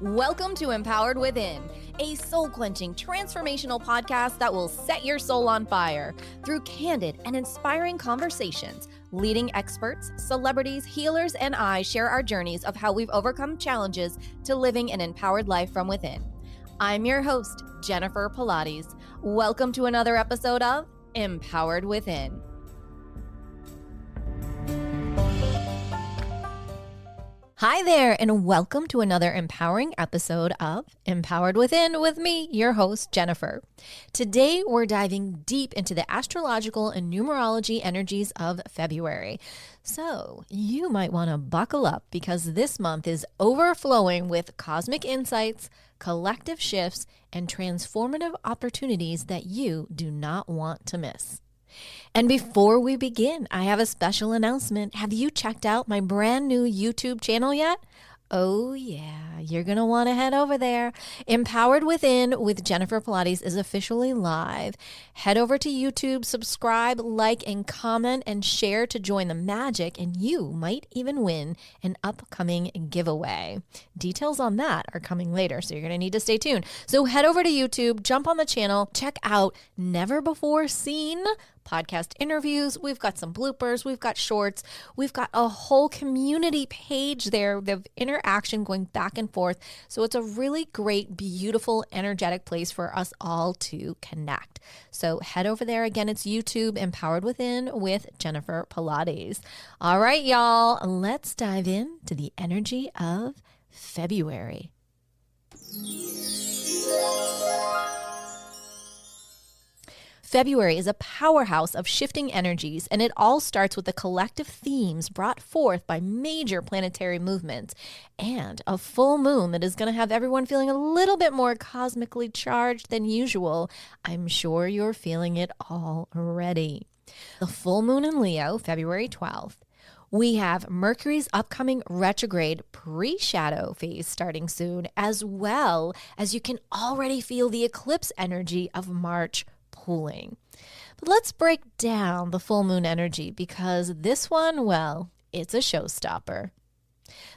Welcome to Empowered Within, a soul-quenching, transformational podcast that will set your soul on fire through candid and inspiring conversations. Leading experts, celebrities, healers, and I share our journeys of how we've overcome challenges to living an empowered life from within. I'm your host, Jennifer Pilates. Welcome to another episode of Empowered Within. Hi there, and welcome to another empowering episode of Empowered Within with me, your host, Jennifer. Today, we're diving deep into the astrological and numerology energies of February. So you might want to buckle up because this month is overflowing with cosmic insights, collective shifts, and transformative opportunities that you do not want to miss. And before we begin, I have a special announcement. Have you checked out my brand new YouTube channel yet? Oh yeah, you're going to want to head over there. Empowered Within with Jennifer Pilates is officially live. Head over to YouTube, subscribe, like, and comment, and share to join the magic, and you might even win an upcoming giveaway. Details on that are coming later, so you're going to need to stay tuned. So head over to YouTube, jump on the channel, check out Never Before Seen podcast interviews. We've got some bloopers. We've got shorts. We've got a whole community page there of interaction going back and forth. So it's a really great, beautiful, energetic place for us all to connect. So head over there. Again, it's YouTube, Empowered Within with Jennifer Pilates. All right, y'all, let's dive into the energy of February. February is a powerhouse of shifting energies, and it all starts with the collective themes brought forth by major planetary movements and a full moon that is going to have everyone feeling a little bit more cosmically charged than usual. I'm sure you're feeling it already. The full moon in Leo, February 12th. We have Mercury's upcoming retrograde pre-shadow phase starting soon, as well as you can already feel the eclipse energy of March pulling. But let's break down the full moon energy because this one, well, it's a showstopper.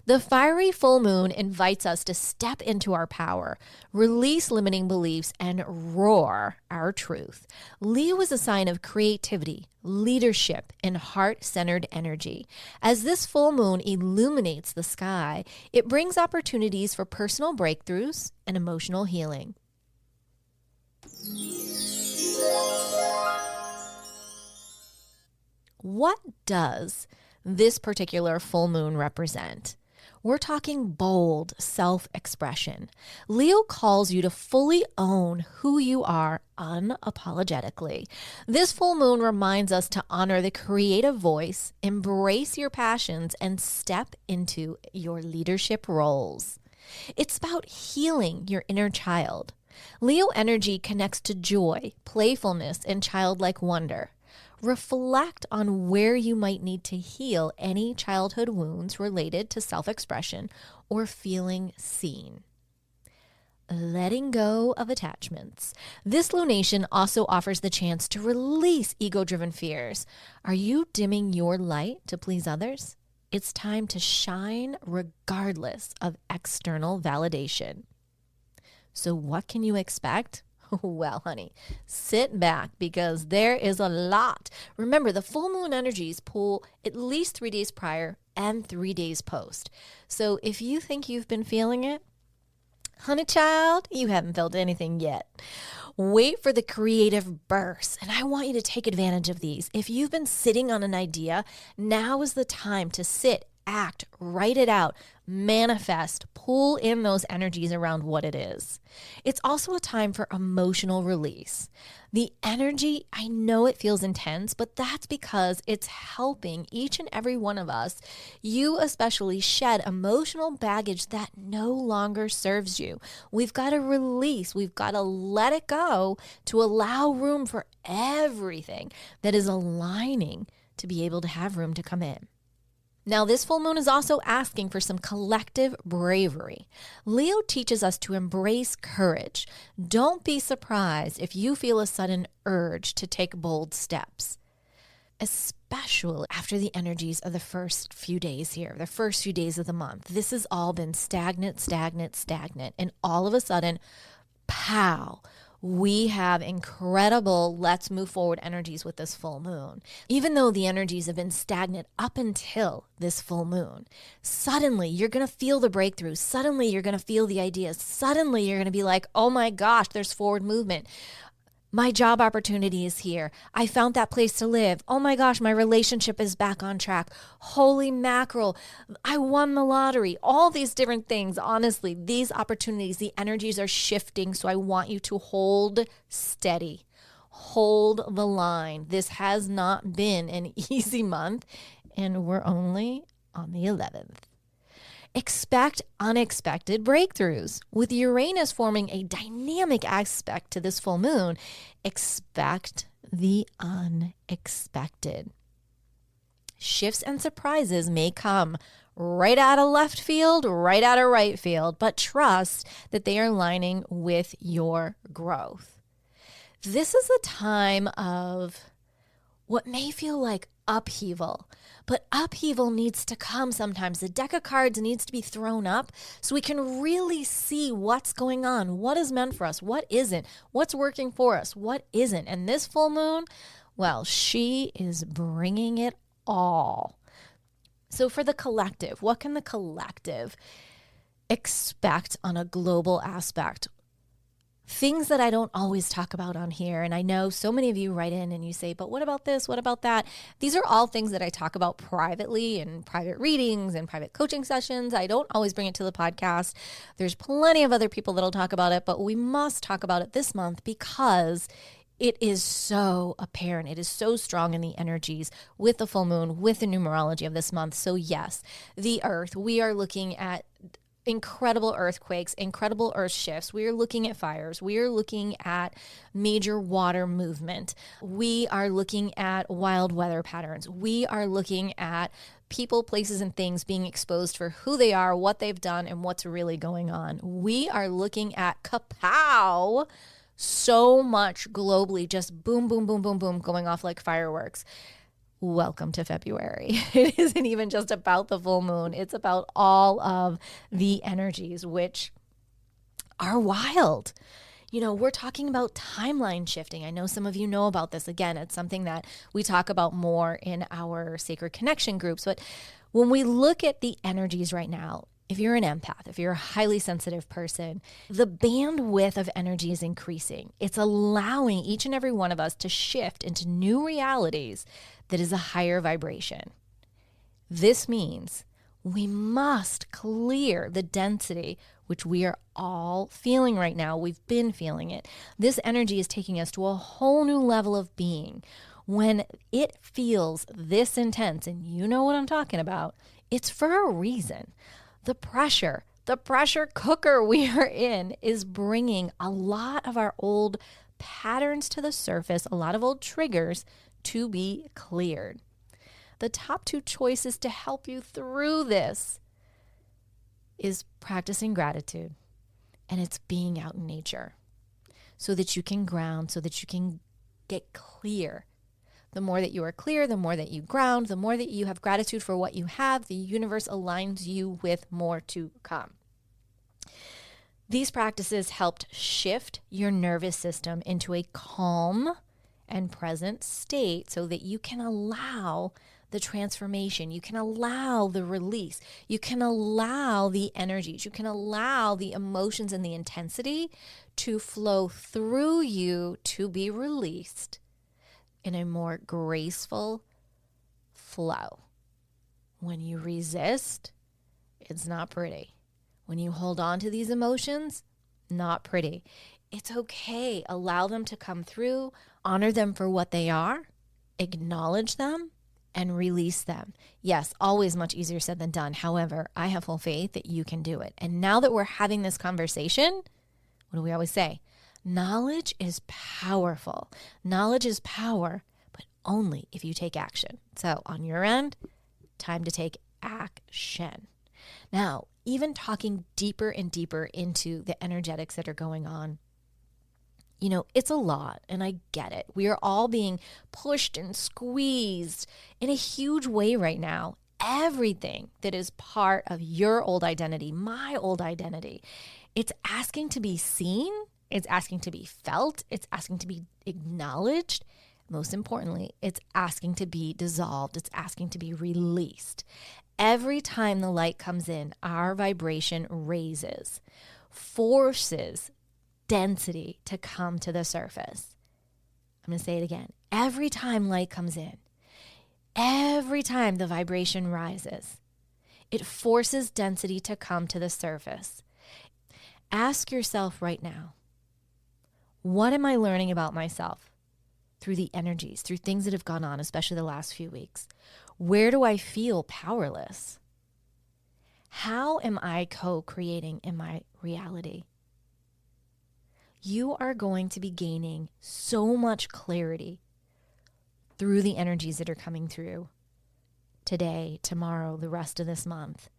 The fiery full moon invites us to step into our power, release limiting beliefs, and roar our truth. Leo is a sign of creativity, leadership, and heart-centered energy. As this full moon illuminates the sky, it brings opportunities for personal breakthroughs and emotional healing. What does this particular full moon represent? We're talking bold self-expression. Leo calls you to fully own who you are unapologetically. This full moon reminds us to honor the creative voice, embrace your passions, and step into your leadership roles. It's about healing your inner child. Leo energy connects to joy, playfulness, and childlike wonder. Reflect on where you might need to heal any childhood wounds related to self-expression or feeling seen. Letting go of attachments. This lunation also offers the chance to release ego-driven fears. Are you dimming your light to please others? It's time to shine regardless of external validation. So what can you expect? Well, honey, sit back because there is a lot. Remember, the full moon energies pull at least 3 days prior and 3 days post. So if you think you've been feeling it, honey child, you haven't felt anything yet. Wait for the creative bursts, and I want you to take advantage of these. If you've been sitting on an idea, now is the time to sit, act, write it out, manifest, pull in those energies around what it is. It's also a time for emotional release. The energy, I know it feels intense, but that's because it's helping each and every one of us, you especially, shed emotional baggage that no longer serves you. We've got to release, we've got to let it go to allow room for everything that is aligning to be able to have room to come in. Now, this full moon is also asking for some collective bravery. Leo teaches us to embrace courage. Don't be surprised if you feel a sudden urge to take bold steps. especially after the energies of the first few days here, the first few days of the month. This has all been stagnant. And all of a sudden, pow, we have incredible let's move forward energies with this full moon. Even though the energies have been stagnant up until this full moon, suddenly you're going to feel the breakthrough. Suddenly you're going to feel the ideas. Suddenly you're going to be like, oh my gosh, there's forward movement. My job opportunity is here. I found that place to live. Oh my gosh, my relationship is back on track. Holy mackerel, I won the lottery. All these different things. Honestly, these opportunities, the energies are shifting. So I want you to hold steady. Hold the line. This has not been an easy month, and we're only on the 11th. Expect unexpected breakthroughs. With Uranus forming a dynamic aspect to this full moon, expect the unexpected. Shifts and surprises may come right out of left field, right out of right field, but trust that they are lining with your growth. This is a time of what may feel like upheaval, but upheaval needs to come sometimes. The deck of cards needs to be thrown up so we can really see what's going on, what is meant for us, what isn't, what's working for us, what isn't. And this full moon, well, she is bringing it all. So for the collective, what can the collective expect on a global aspect? Things that I don't always talk about on here. And I know so many of you write in and you say, but what about this? What about that? These are all things that I talk about privately in private readings and private coaching sessions. I don't always bring it to the podcast. There's plenty of other people that'll talk about it, but we must talk about it this month because it is so apparent. It is so strong in the energies with the full moon, with the numerology of this month. So yes, the earth, we are looking at incredible earthquakes, incredible earth shifts. We are looking at fires. We are looking at major water movement. We are looking at wild weather patterns. We are looking at people, places, and things being exposed for who they are, what they've done, and what's really going on. We are looking at kapow, so much globally, just boom, boom, boom, boom, boom, going off like fireworks. Welcome to February. It isn't even just about the full moon. It's about all of the energies, which are wild. You know, we're talking about timeline shifting. I know some of you know about this. Again, it's something that we talk about more in our Sacred Connection groups. But when we look at the energies right now, if you're an empath, if you're a highly sensitive person, the bandwidth of energy is increasing. It's allowing each and every one of us to shift into new realities that is a higher vibration. This means we must clear the density, which we are all feeling right now. We've been feeling it. This energy is taking us to a whole new level of being. When it feels this intense, and you know what I'm talking about, it's for a reason. The pressure cooker we are in is bringing a lot of our old patterns to the surface, a lot of old triggers to be cleared. The top two choices to help you through this is practicing gratitude, and it's being out in nature so that you can ground, so that you can get clear. The more that you are clear, the more that you ground, the more that you have gratitude for what you have, the universe aligns you with more to come. These practices helped shift your nervous system into a calm and present state so that you can allow the transformation, you can allow the release, you can allow the energies, you can allow the emotions and the intensity to flow through you to be released in a more graceful flow. When you resist, it's not pretty. When you hold on to these emotions, not pretty. It's okay. Allow them to come through, honor them for what they are, acknowledge them, and release them. Yes, always much easier said than done. However, I have full faith that you can do it. And now that we're having this conversation, what do we always say? Knowledge is powerful. Knowledge is power, but only if you take action. So on your end, time to take action. Now, even talking deeper and deeper into the energetics that are going on, It's a lot, and I get it. We are all being pushed and squeezed in a huge way right now. Everything that is part of your old identity, my old identity, it's asking to be seen, it's asking to be felt, it's asking to be acknowledged. Most importantly, it's asking to be dissolved, it's asking to be released. Every time the light comes in, our vibration raises, forces density to come to the surface. I'm going to say it again. Every time light comes in, every time the vibration rises, it forces density to come to the surface. Ask yourself right now, what am I learning about myself through the energies, through things that have gone on, especially the last few weeks? Where do I feel powerless? How am I co-creating in my reality? You are going to be gaining so much clarity through the energies that are coming through today, tomorrow, the rest of this month.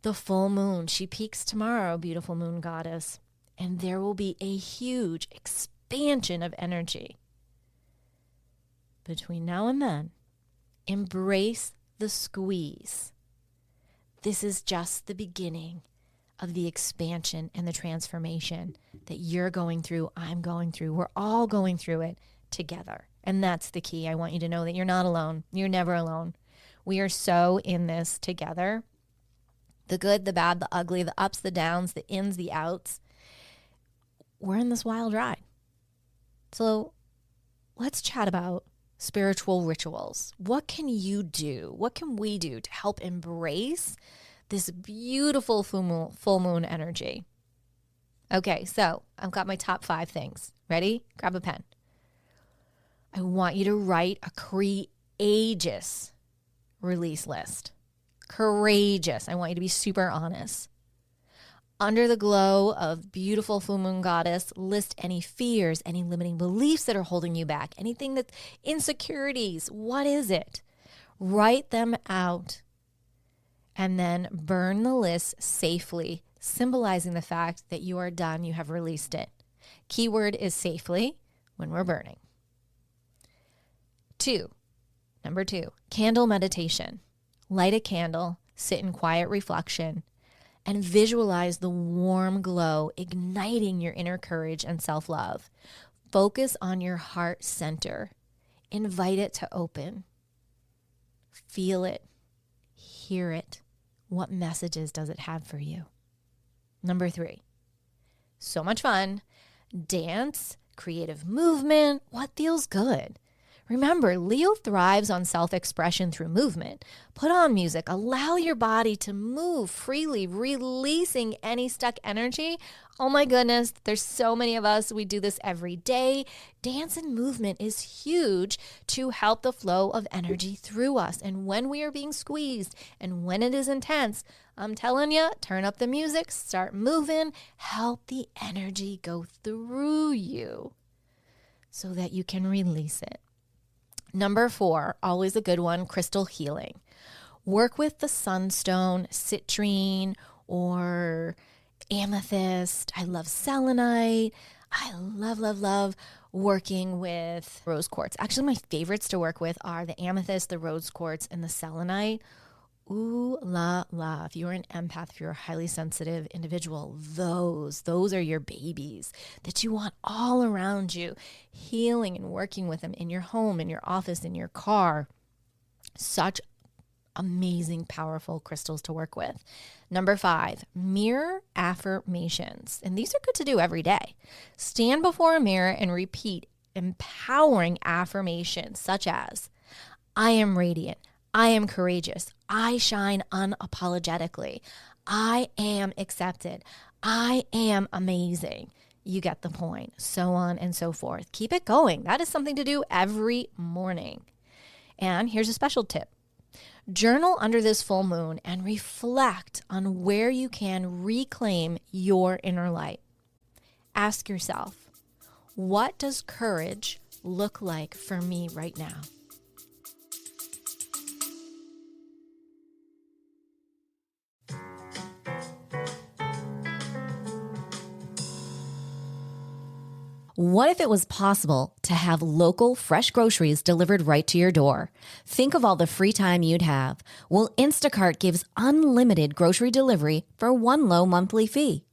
The full moon, she peaks tomorrow, beautiful moon goddess, and there will be a huge expansion of energy. Between now and then, embrace the squeeze. This is just the beginning of the expansion and the transformation that you're going through, I'm going through. We're all going through it together. And that's the key. I want you to know that you're not alone. You're never alone. We are so in this together. The good, the bad, the ugly, the ups, the downs, the ins, the outs. We're in this wild ride. So let's chat about spiritual rituals. What can you do? What can we do to help embrace this beautiful full moon energy? Okay, so I've got my top 5 things. Ready? Grab a pen. I want you to write a courageous release list. Courageous. I want you to be super honest. Under the glow of beautiful full moon goddess, list any fears, any limiting beliefs that are holding you back, anything that's insecurities. What is it? Write them out and then burn the list safely, symbolizing the fact that you are done, you have released it. Keyword is safely when we're burning. Number 2, candle meditation. Light a candle, sit in quiet reflection, and visualize the warm glow igniting your inner courage and self-love. Focus on your heart center. Invite it to open. Feel it. Hear it. What messages does it have for you? Number 3, so much fun. Dance, creative movement, what feels good? Remember, Leo thrives on self-expression through movement. Put on music, allow your body to move freely, releasing any stuck energy. Oh my goodness, there's so many of us, we do this every day. Dance and movement is huge to help the flow of energy through us. And when we are being squeezed and when it is intense, I'm telling you, turn up the music, start moving, help the energy go through you so that you can release it. Number 4, always a good one, crystal healing. Work with the sunstone, citrine, or amethyst. I love selenite. I love working with rose quartz. Actually, my favorites to work with are the amethyst, the rose quartz, and the selenite. Ooh la la. If you're an empath, if you're a highly sensitive individual, those are your babies that you want all around you, healing and working with them in your home, in your office, in your car. Such amazing, powerful crystals to work with. Number 5, mirror affirmations. And these are good to do every day. Stand before a mirror and repeat empowering affirmations such as, I am radiant. I am courageous. I shine unapologetically. I am accepted. I am amazing. You get the point. So on and so forth. Keep it going. That is something to do every morning. And here's a special tip. Journal under this full moon and reflect on where you can reclaim your inner light. Ask yourself, what does courage look like for me right now? What if it was possible to have local, fresh groceries delivered right to your door? Think of all the free time you'd have. Well, Instacart gives unlimited grocery delivery for one low monthly fee.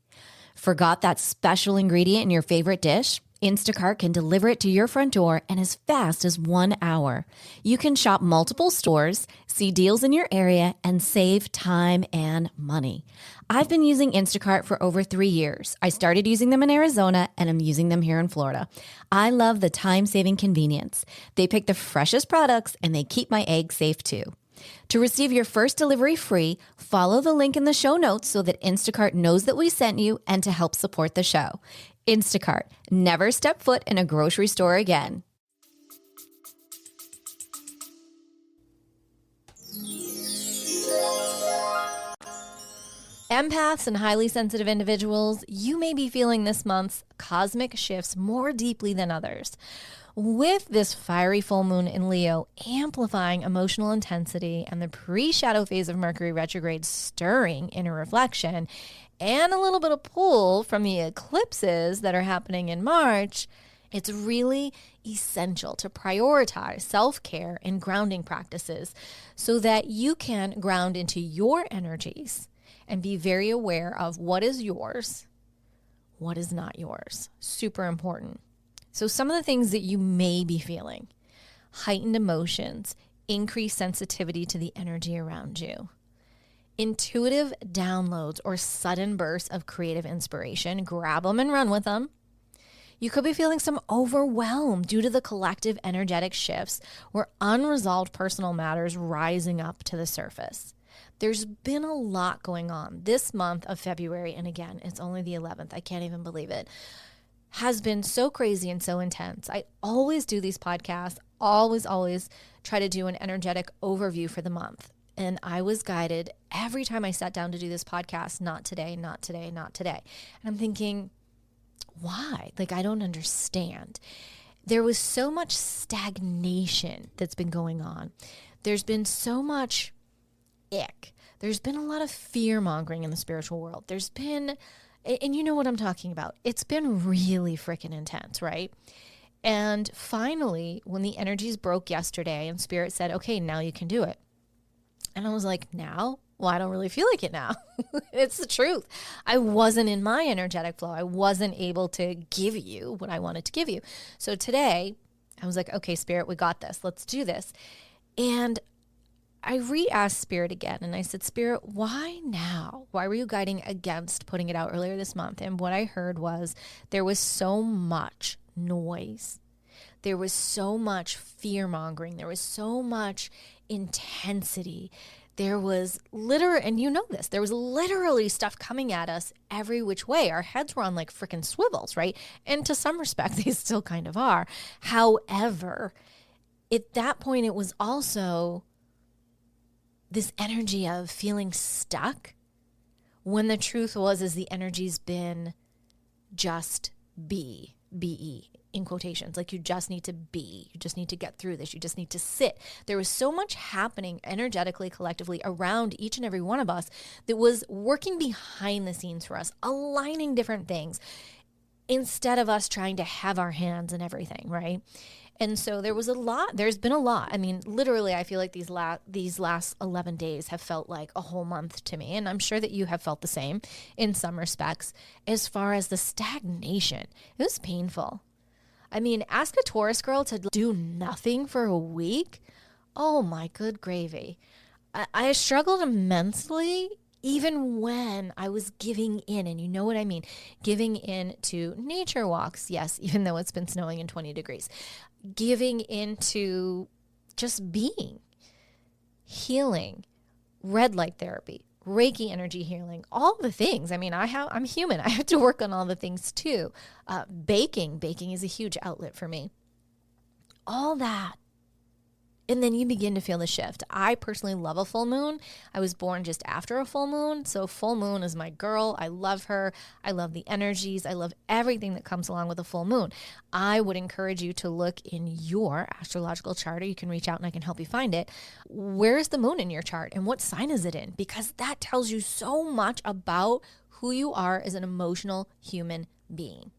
Forgot that special ingredient in your favorite dish? Instacart can deliver it to your front door in as fast as 1 hour. You can shop multiple stores, see deals in your area, and save time and money. I've been using Instacart for over 3 years. I started using them in Arizona, and I'm using them here in Florida. I love the time-saving convenience. They pick the freshest products, and they keep my eggs safe too. To receive your first delivery free, follow the link in the show notes so that Instacart knows that we sent you and to help support the show. Instacart. Never step foot in a grocery store again. Empaths and highly sensitive individuals, you may be feeling this month's cosmic shifts more deeply than others. With this fiery full moon in Leo amplifying emotional intensity and the pre-shadow phase of Mercury retrograde stirring inner reflection and a little bit of pull from the eclipses that are happening in March, it's really essential to prioritize self-care and grounding practices so that you can ground into your energies and be very aware of what is yours, what is not yours. Super important. So some of the things that you may be feeling: heightened emotions, increased sensitivity to the energy around you, intuitive downloads or sudden bursts of creative inspiration. Grab them and run with them. You could be feeling some overwhelm due to the collective energetic shifts or unresolved personal matters rising up to the surface. There's been a lot going on this month of February, and again, it's only the 11th. I can't even believe it. Has been so crazy and so intense. I always do these podcasts, always try to do an energetic overview for the month. And I was guided every time I sat down to do this podcast, not today, not today, not today. And I'm thinking, why? Like, I don't understand. There was so much stagnation that's been going on. There's been so much ick. There's been a lot of fear mongering in the spiritual world. There's been, and you know what I'm talking about. It's been really freaking intense, right? And finally, when the energies broke yesterday and Spirit said, okay, now you can do it. And I was like, now? Well, I don't really feel like it now. It's the truth. I wasn't in my energetic flow. I wasn't able to give you what I wanted to give you. So today, I was like, okay, Spirit, we got this. Let's do this. And I re-asked Spirit again, and I said, Spirit, why now? Why were you guiding against putting it out earlier this month? And what I heard was there was so much noise. There was so much fear-mongering. There was so much intensity. There was and you know this, there was literally stuff coming at us every which way. Our heads were on like freaking swivels, right? And to some respect, they still kind of are. However, at that point, it was also this energy of feeling stuck, when the truth is the energy's been just be, in quotations. Like, you just need to be, you just need to get through this, you just need to sit. There was so much happening energetically, collectively around each and every one of us that was working behind the scenes for us, aligning different things instead of us trying to have our hands in everything, right? And so there's been a lot. I mean, literally, I feel like these last 11 days have felt like a whole month to me. And I'm sure that you have felt the same in some respects. As far as the stagnation, it was painful. I mean, ask a Taurus girl to do nothing for a week. Oh my good gravy. I struggled immensely even when I was giving in, and you know what I mean, giving in to nature walks. Yes, even though it's been snowing and 20 degrees. Giving into just being, healing, red light therapy, Reiki energy healing, all the things. I mean, I'm human. I have to work on all the things too. Baking is a huge outlet for me. All that. And then you begin to feel the shift. I personally love a full moon. I was born just after a full moon. So full moon is my girl. I love her. I love the energies. I love everything that comes along with a full moon. I would encourage you to look in your astrological chart, or you can reach out and I can help you find it. Where is the moon in your chart and what sign is it in? Because that tells you so much about who you are as an emotional human being.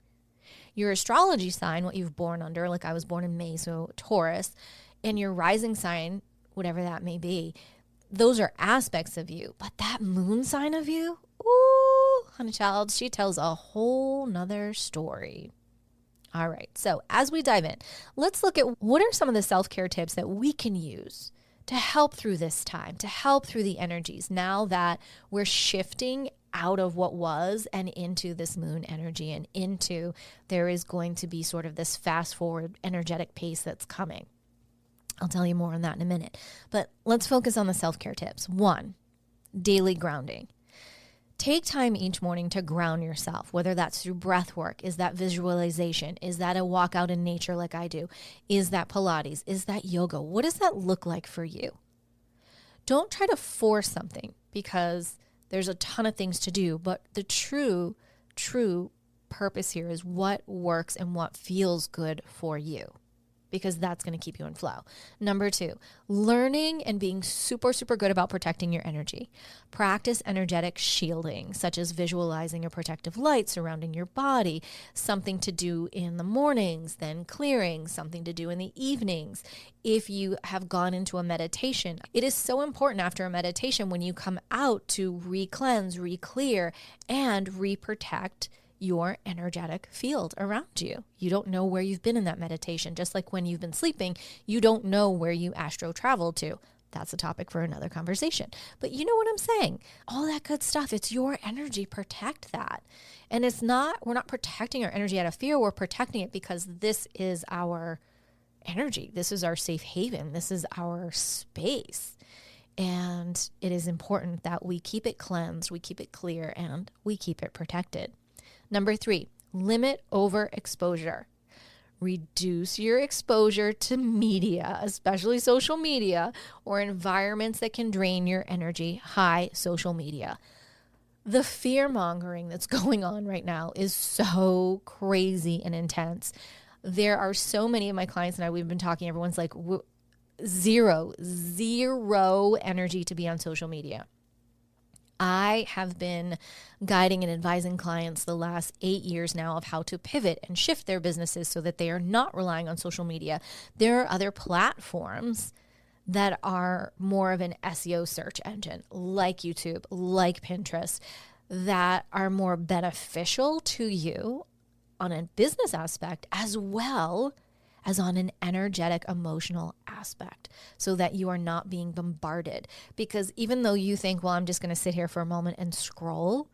Your astrology sign, what you've born under, like I was born in May, so Taurus, and your rising sign, whatever that may be, those are aspects of you. But that moon sign of you, ooh, honey child, she tells a whole nother story. All right, so as we dive in, let's look at what are some of the self-care tips that we can use to help through this time, to help through the energies now that we're shifting out of what was and into this moon energy and into there is going to be sort of this fast forward energetic pace that's coming. I'll tell you more on that in a minute, but let's focus on the self-care tips. 1, daily grounding. Take time each morning to ground yourself, whether that's through breath work, is that visualization, is that a walk out in nature like I do, is that Pilates, is that yoga? What does that look like for you? Don't try to force something because there's a ton of things to do, but the true purpose here is what works and what feels good for you, because that's going to keep you in flow. Number 2, learning and being super good about protecting your energy. Practice energetic shielding, such as visualizing a protective light surrounding your body, something to do in the mornings, then clearing, something to do in the evenings. If you have gone into a meditation, it is so important after a meditation when you come out to re-cleanse, re-clear, and re-protect your energetic field around you. You don't know where you've been in that meditation. Just like when you've been sleeping, you don't know where you astro traveled to. That's a topic for another conversation. But you know what I'm saying? All that good stuff, it's your energy. Protect that. And we're not protecting our energy out of fear. We're protecting it because this is our energy. This is our safe haven. This is our space. And it is important that we keep it cleansed, we keep it clear, and we keep it protected. Number 3, limit overexposure. Reduce your exposure to media, especially social media, or environments that can drain your energy. High social media. The fear mongering that's going on right now is so crazy and intense. There are so many of my clients and I, we've been talking, everyone's like zero energy to be on social media. I have been guiding and advising clients the last 8 years now of how to pivot and shift their businesses so that they are not relying on social media. There are other platforms that are more of an SEO search engine, like YouTube, like Pinterest, that are more beneficial to you on a business aspect as well as on an energetic, emotional aspect, so that you are not being bombarded. Because even though you think, well, I'm just going to sit here for a moment and scroll,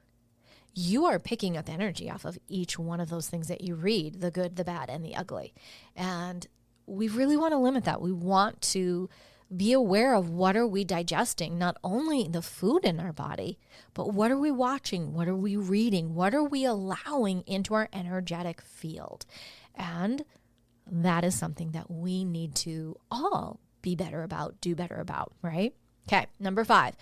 you are picking up energy off of each one of those things that you read, the good, the bad, and the ugly. And we really want to limit that. We want to be aware of what are we digesting, not only the food in our body, but what are we watching? What are we reading? What are we allowing into our energetic field? And that is something that we need to all be better about, do better about, right? Okay, number 5,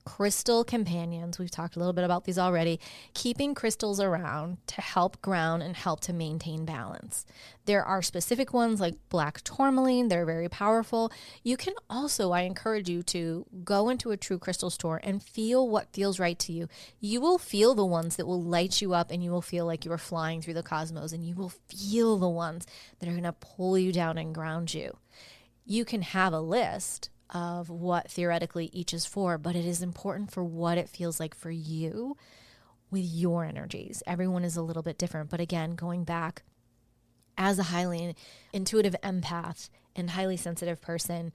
crystal companions. We've talked a little bit about these already. Keeping crystals around to help ground and help to maintain balance. There are specific ones like black tourmaline. They're very powerful. You can also, I encourage you to go into a true crystal store and feel what feels right to you. You will feel the ones that will light you up and you will feel like you are flying through the cosmos, and you will feel the ones that are going to pull you down and ground you. You can have a list of what theoretically each is for, but it is important for what it feels like for you with your energies. Everyone is a little bit different, but again, going back, as a highly intuitive empath and highly sensitive person,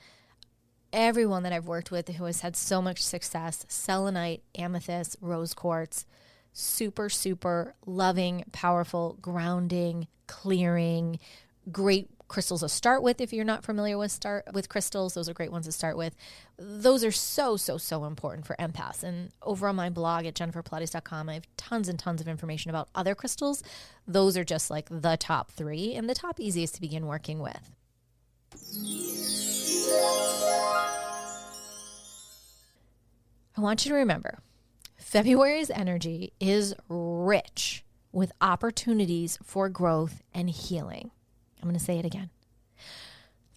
everyone that I've worked with who has had so much success, selenite, amethyst, rose quartz, super loving, powerful, grounding, clearing, great crystals to start with. If you're not familiar with crystals, those are great ones to start with. Those are so important for empaths. And over on my blog at jenniferpilates.com, I have tons and tons of information about other crystals. Those are just like the top 3 and the top easiest to begin working with. I want you to remember, February's energy is rich with opportunities for growth and healing. I'm going to say it again.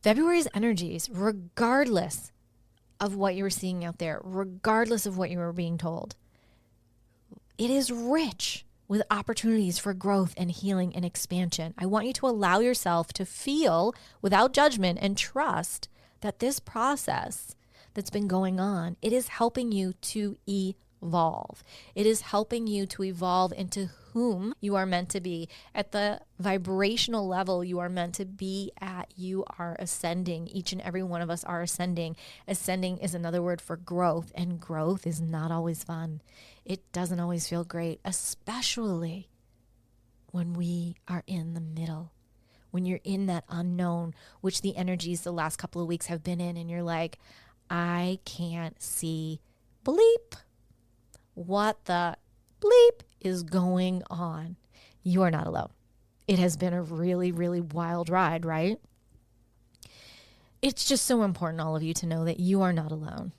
February's energies, regardless of what you were seeing out there, regardless of what you were being told, it is rich with opportunities for growth and healing and expansion. I want you to allow yourself to feel without judgment and trust that this process that's been going on, it is helping you to evolve. It is helping you to evolve into whom you are meant to be. At the vibrational level you are meant to be at, you are ascending. Each and every one of us are ascending. Ascending is another word for growth, and growth is not always fun. It doesn't always feel great, especially when we are in the middle, when you're in that unknown, which the energies the last couple of weeks have been in, and you're like, I can't see bleep. What the bleep is going on? You are not alone. It has been a really, really wild ride, right? It's just so important, all of you, to know that you are not alone.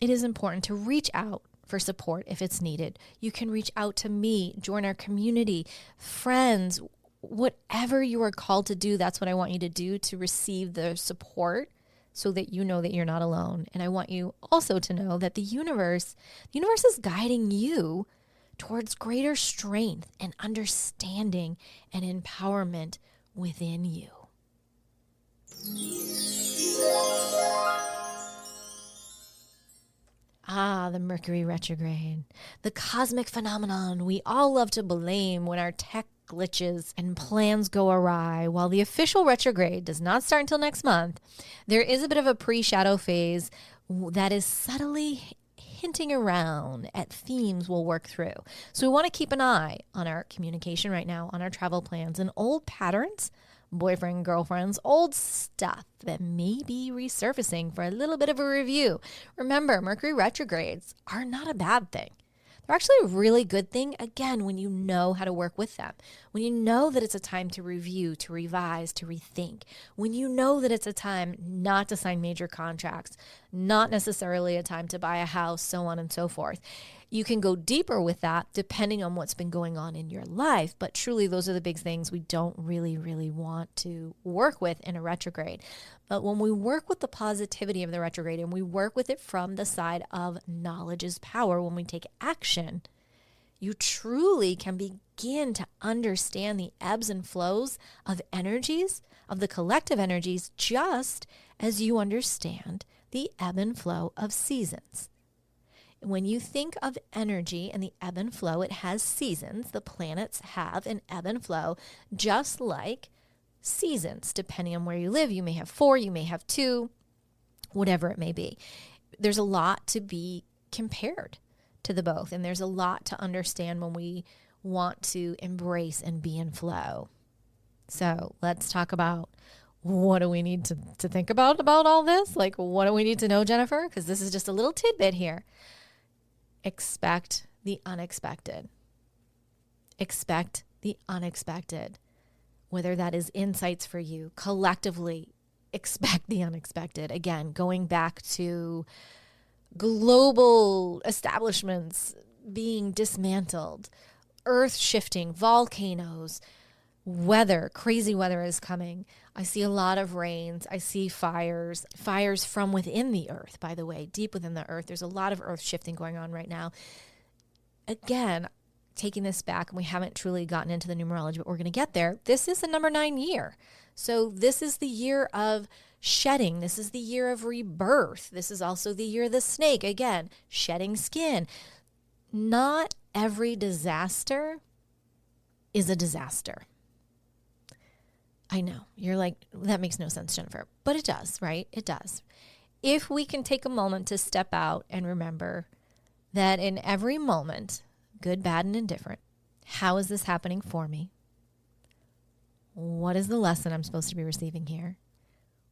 It is important to reach out for support if it's needed. You can reach out to me, join our community, friends, whatever you are called to do. That's what I want you to do to receive the support, so that you know that you're not alone. And I want you also to know that the universe is guiding you towards greater strength and understanding and empowerment within you. The Mercury Retrograde, the cosmic phenomenon we all love to blame when our tech glitches and plans go awry. While the official retrograde does not start until next month, there is a bit of a pre-shadow phase that is subtly hinting around at themes we'll work through. So we want to keep an eye on our communication right now, on our travel plans, and old patterns, boyfriend, girlfriends, old stuff that may be resurfacing for a little bit of a review. Remember, Mercury retrogrades are not a bad thing. They're actually a really good thing, again, when you know how to work with them. When you know that it's a time to review, to revise, to rethink. When you know that it's a time not to sign major contracts, not necessarily a time to buy a house, so on and so forth. You can go deeper with that depending on what's been going on in your life, but truly those are the big things we don't really, really want to work with in a retrograde. But when we work with the positivity of the retrograde and we work with it from the side of knowledge is power, when we take action, you truly can begin to understand the ebbs and flows of energies, of the collective energies, just as you understand the ebb and flow of seasons. When you think of energy and the ebb and flow, it has seasons. The planets have an ebb and flow, just like seasons. Depending on where you live, you may have 4, you may have 2, whatever it may be. There's a lot to be compared to the both, and there's a lot to understand when we want to embrace and be in flow. So let's talk about, what do we need to think about all this? Like, what do we need to know, Jennifer? Because this is just a little tidbit here. Expect the unexpected. Expect the unexpected. Whether that is insights for you, collectively, expect the unexpected. Again, going back to global establishments being dismantled, earth shifting, volcanoes, weather, crazy weather is coming. I see a lot of rains. I see fires from within the earth, by the way, deep within the earth. There's a lot of earth shifting going on right now. Again, taking this back, and we haven't truly gotten into the numerology, but we're going to get there. This is the number 9 year. So this is the year of shedding. This is the year of rebirth. This is also the year of the snake. Again, shedding skin. Not every disaster is a disaster. I know. You're like, that makes no sense, Jennifer. But it does, right? It does. If we can take a moment to step out and remember that in every moment, good, bad, and indifferent, how is this happening for me? What is the lesson I'm supposed to be receiving here?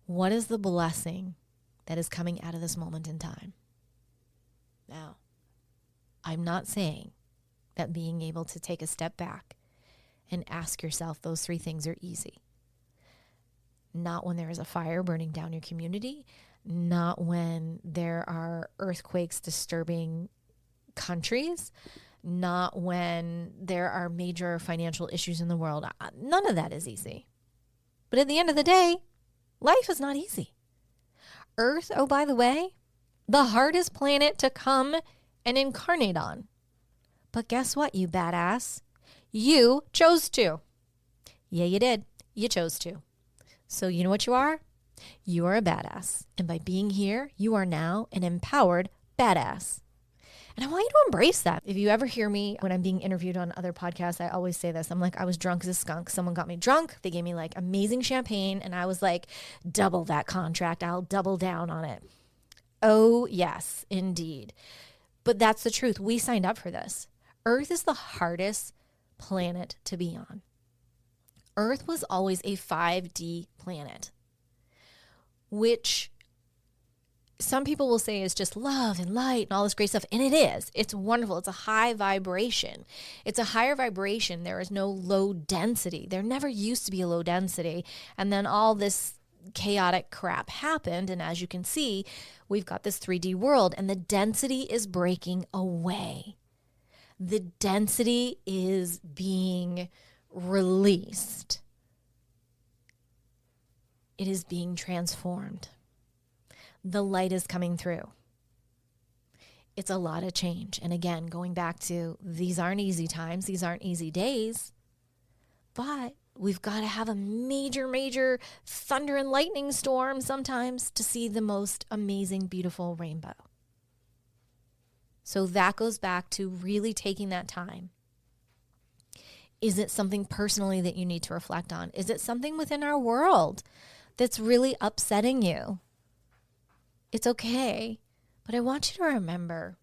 What is the blessing that is coming out of this moment in time? Now, I'm not saying that being able to take a step back and ask yourself those 3 things are easy. Not when there is a fire burning down your community, not when there are earthquakes disturbing countries, not when there are major financial issues in the world. None of that is easy. But at the end of the day, life is not easy. Earth, oh, by the way, the hardest planet to come and incarnate on. But guess what, you badass? You chose to. Yeah, you did. You chose to. So you know what you are? You are a badass. And by being here, you are now an empowered badass. And I want you to embrace that. If you ever hear me when I'm being interviewed on other podcasts, I always say this. I'm like, I was drunk as a skunk. Someone got me drunk. They gave me like amazing champagne. And I was like, double that contract. I'll double down on it. Oh, yes, indeed. But that's the truth. We signed up for this. Earth is the hardest planet to be on. Earth was always a 5D planet, which some people will say is just love and light and all this great stuff. And it is. It's wonderful. It's a high vibration. It's a higher vibration. There is no low density. There never used to be a low density. And then all this chaotic crap happened. And as you can see, we've got this 3D world and the density is breaking away. The density is being released. It is being transformed. The light is coming through. It's a lot of change. And again, going back to these aren't easy times. These aren't easy days. But we've got to have a major, major thunder and lightning storm sometimes to see the most amazing, beautiful rainbow. So that goes back to really taking that time. Is it something personally that you need to reflect on? Is it something within our world that's really upsetting you? It's okay, but I want you to remember,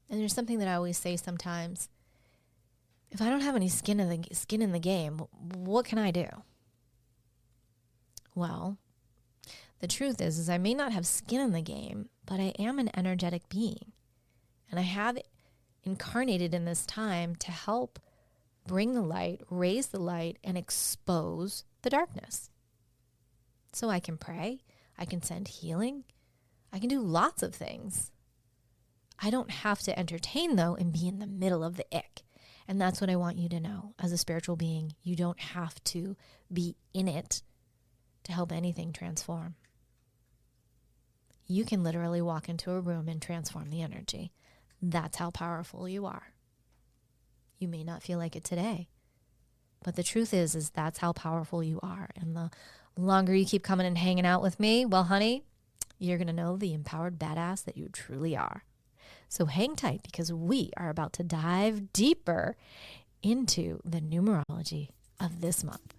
and there's something that I always say sometimes, if I don't have any skin in the game, what can I do? Well, the truth is I may not have skin in the game, but I am an energetic being, and I have incarnated in this time to help bring the light, raise the light, and expose the darkness. So I can pray, I can send healing, I can do lots of things. I don't have to entertain, though, and be in the middle of the ick. And that's what I want you to know. As a spiritual being, you don't have to be in it to help anything transform. You can literally walk into a room and transform the energy. That's how powerful you are. You may not feel like it today, but the truth is that's how powerful you are. And the longer you keep coming and hanging out with me, well, honey, you're going to know the empowered badass that you truly are. So hang tight because we are about to dive deeper into the numerology of this month.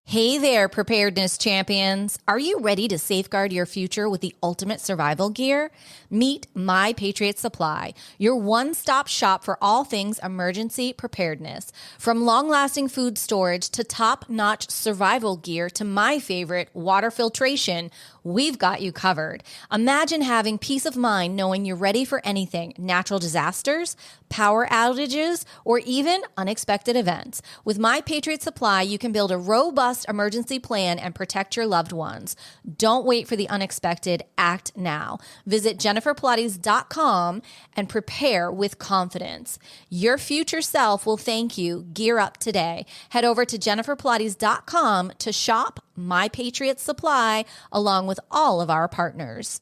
Hey there, preparedness champions. Are you ready to safeguard your future with the ultimate survival gear? Meet My Patriot Supply, your one-stop shop for all things emergency preparedness. From long-lasting food storage to top-notch survival gear to my favorite, water filtration, we've got you covered. Imagine having peace of mind knowing you're ready for anything, natural disasters, power outages, or even unexpected events. With My Patriot Supply, you can build a robust emergency plan and protect your loved ones. Don't wait for the unexpected. Act now. Visit JenniferPilates.com and prepare with confidence. Your future self will thank you. Gear up today. Head over to JenniferPilates.com to shop My Patriot Supply along with all of our partners.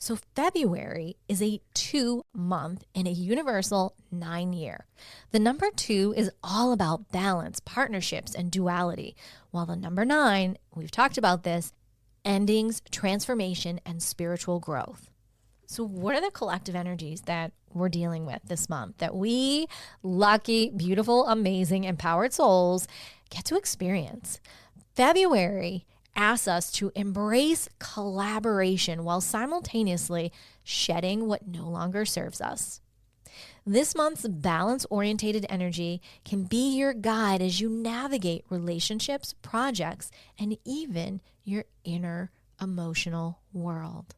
So February is a 2-month in a universal 9-year. The number 2 is all about balance, partnerships, and duality, while the number 9, we've talked about this, endings, transformation, and spiritual growth. So what are the collective energies that we're dealing with this month that we, lucky, beautiful, amazing, empowered souls, get to experience? February asks us to embrace collaboration while simultaneously shedding what no longer serves us. This month's balance-orientated energy can be your guide as you navigate relationships, projects, and even your inner emotional world.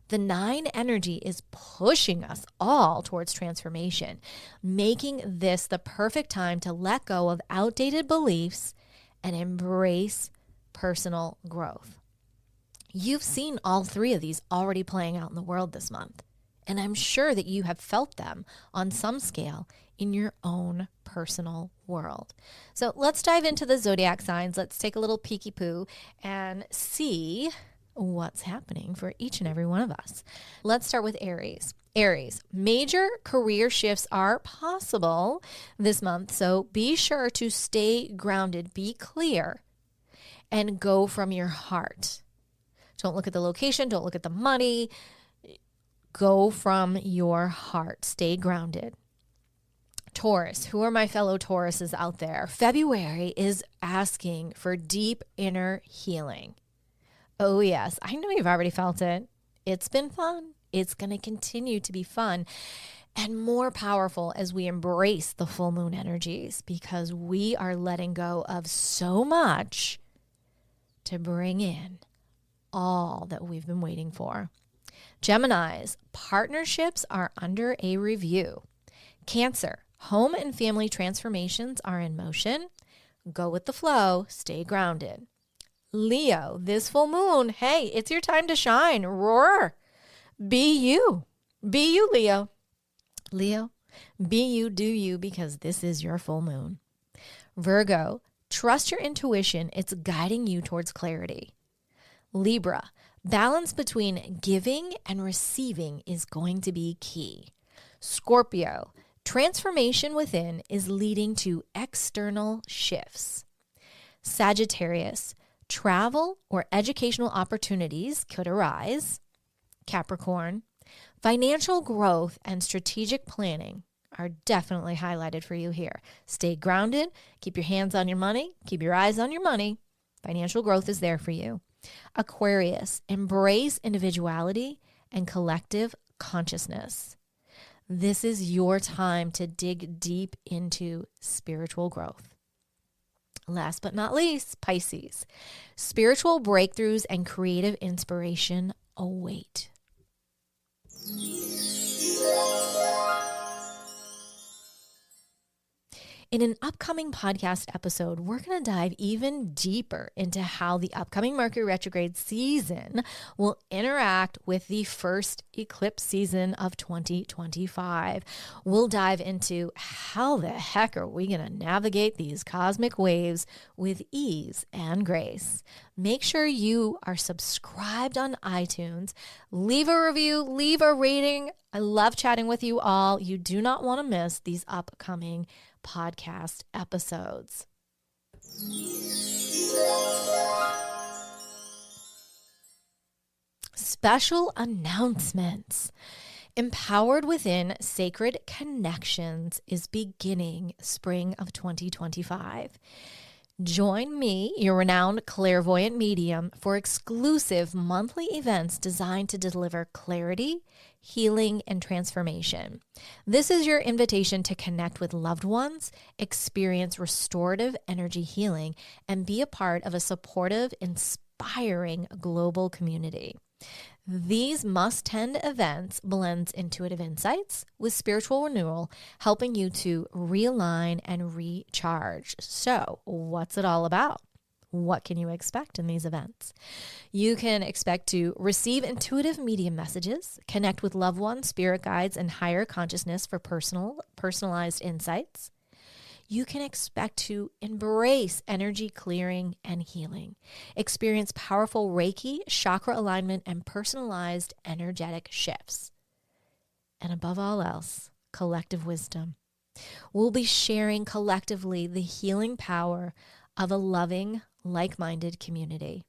The 9 energy is pushing us all towards transformation, making this the perfect time to let go of outdated beliefs and embrace personal growth. You've seen all 3 of these already playing out in the world this month. And I'm sure that you have felt them on some scale in your own personal world. So let's dive into the zodiac signs. Let's take a little peeky poo and see what's happening for each and every one of us. Let's start with Aries. Aries, major career shifts are possible this month, so be sure to stay grounded, be clear, and go from your heart. Don't look at the location, don't look at the money. Go from your heart. Stay grounded. Taurus, who are my fellow Tauruses out there? February is asking for deep inner healing. Oh, yes. I know you've already felt it. It's been fun. It's going to continue to be fun and more powerful as we embrace the full moon energies, because we are letting go of so much to bring in all that we've been waiting for. Geminis, partnerships are under a review. Cancer, home and family transformations are in motion. Go with the flow, stay grounded. Leo, this full moon, hey, it's your time to shine, roar. Be you. Be you, Leo. Leo, be you, do you, because this is your full moon. Virgo, trust your intuition. It's guiding you towards clarity. Libra, balance between giving and receiving is going to be key. Scorpio, transformation within is leading to external shifts. Sagittarius, travel or educational opportunities could arise. Capricorn, financial growth and strategic planning are definitely highlighted for you here. Stay grounded, keep your hands on your money, keep your eyes on your money. Financial growth is there for you. Aquarius, embrace individuality and collective consciousness. This is your time to dig deep into spiritual growth. Last but not least, Pisces, spiritual breakthroughs and creative inspiration await. In an upcoming podcast episode, we're going to dive even deeper into how the upcoming Mercury Retrograde season will interact with the first eclipse season of 2025. We'll dive into how the heck are we going to navigate these cosmic waves with ease and grace. Make sure you are subscribed on iTunes. Leave a review, leave a rating. I love chatting with you all. You do not want to miss these upcoming podcast episodes. Special announcements. Empowered Within Sacred Connections is beginning spring of 2025. Join me, your renowned clairvoyant medium, for exclusive monthly events designed to deliver clarity, healing, and transformation. This is your invitation to connect with loved ones, experience restorative energy healing, and be a part of a supportive, inspiring global community. These must-attend events blends intuitive insights with spiritual renewal, helping you to realign and recharge. So, what's it all about? What can you expect in these events? You can expect to receive intuitive medium messages, connect with loved ones, spirit guides, and higher consciousness for personalized insights. You can expect to embrace energy clearing and healing, experience powerful Reiki, chakra alignment, and personalized energetic shifts. And above all else, collective wisdom. We'll be sharing collectively the healing power of a loving, like-minded community.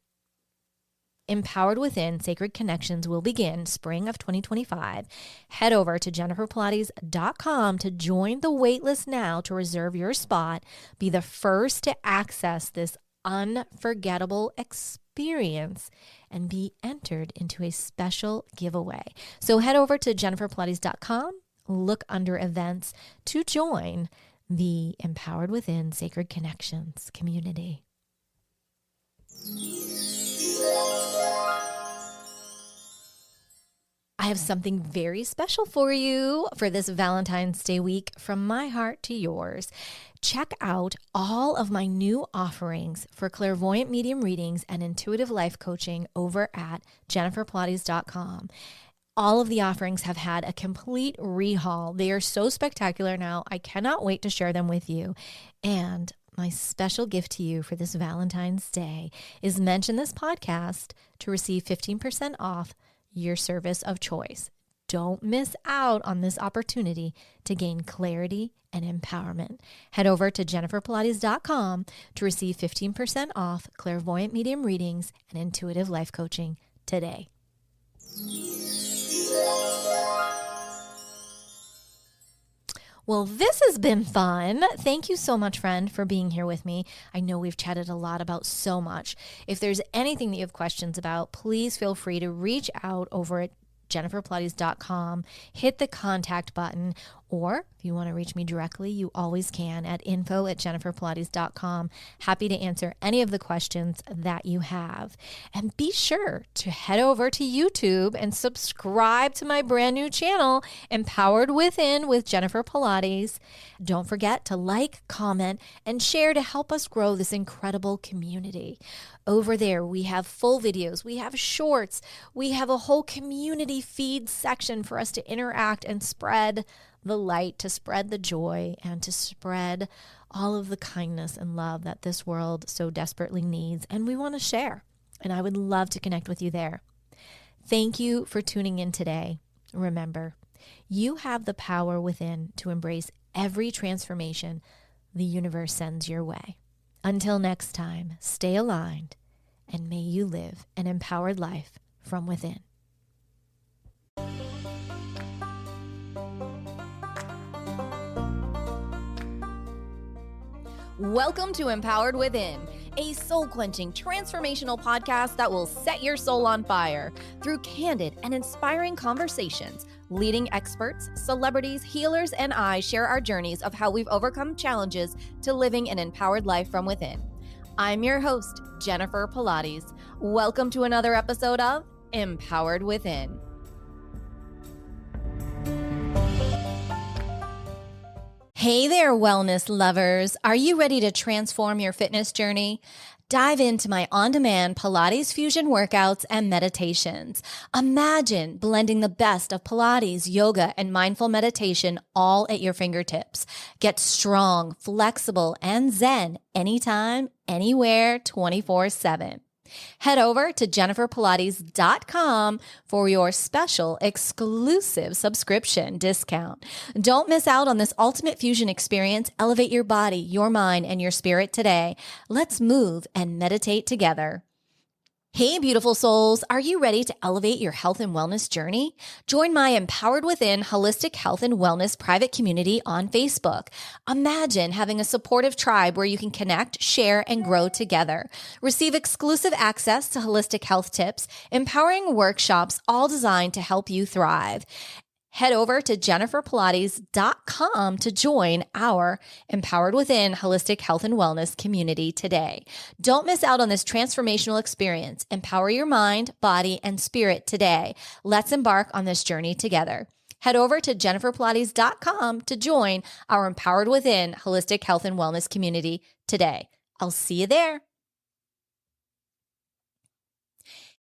Empowered Within Sacred Connections will begin spring of 2025. Head over to jenniferpilates.com to join the waitlist now to reserve your spot. Be the first to access this unforgettable experience and be entered into a special giveaway. So head over to jenniferpilates.com, look under events to join the Empowered Within Sacred Connections community. I have something very special for you for this Valentine's Day week from my heart to yours. Check out all of my new offerings for clairvoyant medium readings and intuitive life coaching over at jenniferpilates.com. All of the offerings have had a complete rehaul. They are so spectacular now. I cannot wait to share them with you. And my special gift to you for this Valentine's Day is mention this podcast to receive 15% off your service of choice. Don't miss out on this opportunity to gain clarity and empowerment. Head over to jenniferpilates.com to receive 15% off clairvoyant medium readings and intuitive life coaching today. Well, this has been fun. Thank you so much, friend, for being here with me. I know we've chatted a lot about so much. If there's anything that you have questions about, please feel free to reach out over at jenniferpilates.com, hit the contact button, or if you want to reach me directly, you always can at info@jenniferpilates.com. Happy to answer any of the questions that you have. And be sure to head over to YouTube and subscribe to my brand new channel, Empowered Within with Jennifer Pilates. Don't forget to like, comment, and share to help us grow this incredible community. Over there, we have full videos, we have shorts, we have a whole community feed section for us to interact and spread the light, to spread the joy, and to spread all of the kindness and love that this world so desperately needs and we want to share. And I would love to connect with you there. Thank you for tuning in today. Remember, you have the power within to embrace every transformation the universe sends your way. Until next time, stay aligned and may you live an empowered life from within. Welcome to Empowered Within, a soul-quenching, transformational podcast that will set your soul on fire through candid and inspiring conversations. Leading experts, celebrities, healers, and I share our journeys of how we've overcome challenges to living an empowered life from within. I'm your host, Jennifer Pilates. Welcome to another episode of Empowered Within. Hey there, wellness lovers. Are you ready to transform your fitness journey? Dive into my on-demand Pilates fusion workouts and meditations. Imagine blending the best of Pilates, yoga, and mindful meditation all at your fingertips. Get strong, flexible, and zen anytime, anywhere, 24/7. Head over to jenniferpilates.com for your special exclusive subscription discount. Don't miss out on this ultimate fusion experience. Elevate your body, your mind, and your spirit today. Let's move and meditate together. Hey, beautiful souls. Are you ready to elevate your health and wellness journey? Join my Empowered Within Holistic Health and Wellness private community on Facebook. Imagine having a supportive tribe where you can connect, share, and grow together. Receive exclusive access to holistic health tips, empowering workshops, all designed to help you thrive. Head over to jenniferpilates.com to join our Empowered Within Holistic Health and Wellness community today. Don't miss out on this transformational experience. Empower your mind, body, and spirit today. Let's embark on this journey together. Head over to jenniferpilates.com to join our Empowered Within Holistic Health and Wellness community today. I'll see you there.